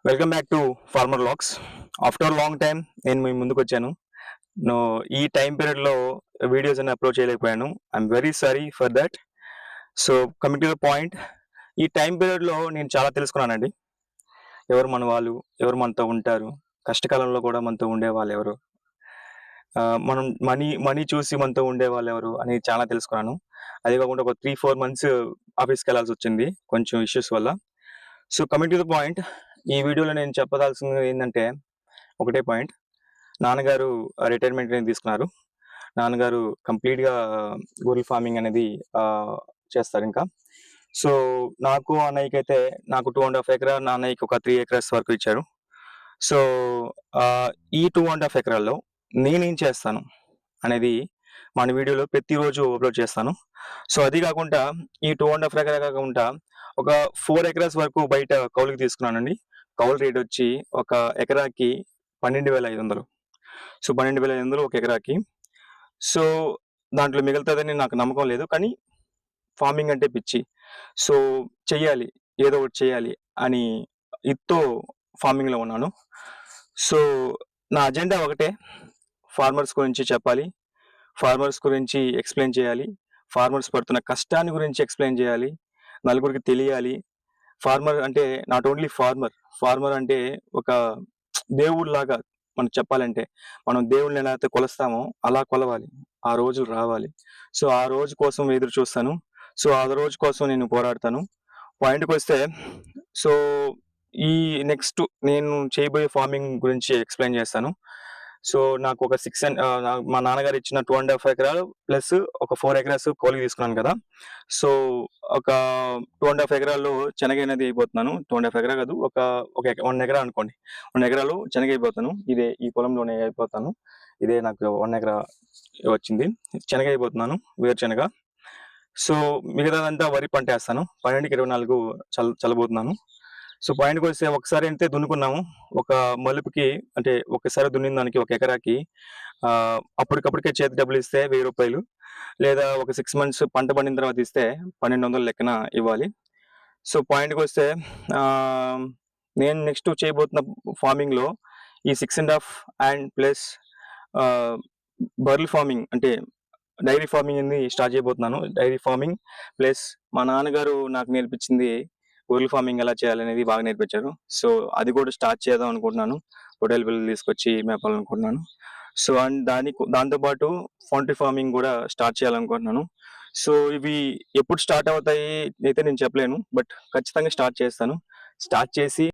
Welcome back to farmer logs. After long time నేను మీ ముందుకు వచ్చాను. ఈ టైం పీరియడ్లో వీడియోస్ అన్ని అప్లోడ్ చేయలేకపోయాను. I'm very sorry for that. So coming to the point, ఈ టైం పీరియడ్లో నేను చాలా తెలుసుకున్నానండి. ఎవరు మన వాళ్ళు, ఎవరు మనతో ఉంటారు, కష్టకాలంలో కూడా మనతో ఉండే వాళ్ళు ఎవరు, మనం మనీ చూసి మనతో ఉండే వాళ్ళు ఎవరు అని చాలా తెలుసుకున్నాను. అదే కాకుండా ఒక 3-4 మంత్స్ ఆఫీస్కి వెళ్ళాల్సి వచ్చింది కొంచెం ఇష్యూస్ వల్ల. So coming to the point, ఈ వీడియోలో నేను చెప్పదలసింది ఏంటంటే ఒకటే పాయింట్. నాన్నగారు రిటైర్మెంట్ అనేది తీసుకున్నారు. నాన్నగారు కంప్లీట్గా గొర్రెల ఫార్మింగ్ అనేది చేస్తారు ఇంకా. సో నాకు అన్నయ్యకి అయితే నాకు 2.5 ఎకరా, నాన్నయ్యకి ఒక 3 acres వరకు ఇచ్చారు. సో ఈ 2.5 ఎకరాల్లో నేనేం చేస్తాను అనేది మన వీడియోలో ప్రతిరోజు అప్లోడ్ చేస్తాను. సో అది కాకుండా ఈ 2.5 ఎకరా కాకుండా ఒక 4 acres వరకు బయట కౌలుకి తీసుకున్నానండి. కౌలు రేట్ వచ్చి ఒక ఎకరాకి 12,500. సో 12,500 ఒక ఎకరాకి. సో దాంట్లో మిగులుతుందని నాకు నమ్మకం లేదు, కానీ ఫార్మింగ్ అంటే పిచ్చి. సో చెయ్యాలి, ఏదో ఒకటి చేయాలి అని ఇత్తో ఫార్మింగ్లో ఉన్నాను. సో నా అజెండా ఒకటే, ఫార్మర్స్ గురించి చెప్పాలి, ఫార్మర్స్ గురించి ఎక్స్ప్లెయిన్ చేయాలి, ఫార్మర్స్ పడుతున్న కష్టాన్ని గురించి ఎక్స్ప్లెయిన్ చేయాలి, నలుగురికి తెలియాలి. ఫార్మర్ అంటే నాట్ ఓన్లీ ఫార్మర్ అంటే ఒక దేవుడిలాగా. మనం చెప్పాలంటే మనం దేవుళ్ళని ఎలా అయితే కొలుస్తామో అలా కొలవాలి, ఆ రోజులు రావాలి. సో ఆ రోజు కోసం ఎదురు చూస్తాను. సో ఆ రోజు కోసం నేను పోరాడతాను. పాయింట్కి వస్తే, సో ఈ నెక్స్ట్ నేను చేయబోయే ఫార్మింగ్ గురించి ఎక్స్ప్లెయిన్ చేస్తాను. సో నాకు ఒక మా నాన్నగారు ఇచ్చిన 2.5 ఎకరాలు ప్లస్ ఒక 4 acres కౌలుకి తీసుకున్నాను కదా. సో ఒక 2.5 ఎకరాల్లో శనగ అనేది అయిపోతున్నాను. 2.5 ఎకరా కాదు, ఒక 1 ఎకరా అనుకోండి. 1 ఎకరాలో శనగ అయిపోతాను. ఈ పొలంలోనే అయిపోతాను. ఇదే నాకు 1 ఎకరా వచ్చింది. శనగ అయిపోతున్నాను, వేరుశనగ. సో మిగతాదంతా వరి పంట వేస్తాను. 12కి 24 చల్లబోతున్నాను. సో పాయింట్కి వస్తే, ఒకసారి అయితే దున్నుకున్నాము. ఒక మలుపుకి అంటే ఒకసారి దున్నిన దానికి ఒక ఎకరాకి అప్పటికప్పటికే చేతి డబ్బులు ఇస్తే 1,000 రూపాయలు, లేదా ఒక 6 months పంట పండిన తర్వాత ఇస్తే 1,200 లెక్కన ఇవ్వాలి. సో పాయింట్కి వస్తే, నేను నెక్స్ట్ చేయబోతున్న ఫార్మింగ్లో ఈ 6.5 and ప్లస్ బర్రెల ఫార్మింగ్ అంటే డైరీ ఫార్మింగ్ అనేది స్టార్ట్ చేయబోతున్నాను. డైరీ ఫార్మింగ్ ప్లస్ మా నాన్నగారు నాకు నేర్పించింది గొర్రెల ఫార్మింగ్ ఎలా చేయాలనేది బాగా నేర్పించారు. సో అది కూడా స్టార్ట్ చేద్దాం అనుకుంటున్నాను. పొట్టేలు పిల్లలు తీసుకొచ్చి మేపాలనుకుంటున్నాను. సో అండ్ దాంతోపాటు పౌల్ట్రీ ఫార్మింగ్ కూడా స్టార్ట్ చేయాలనుకుంటున్నాను. సో ఇవి ఎప్పుడు స్టార్ట్ అవుతాయి అయితే నేను చెప్పలేను, బట్ ఖచ్చితంగా స్టార్ట్ చేస్తాను. స్టార్ట్ చేసి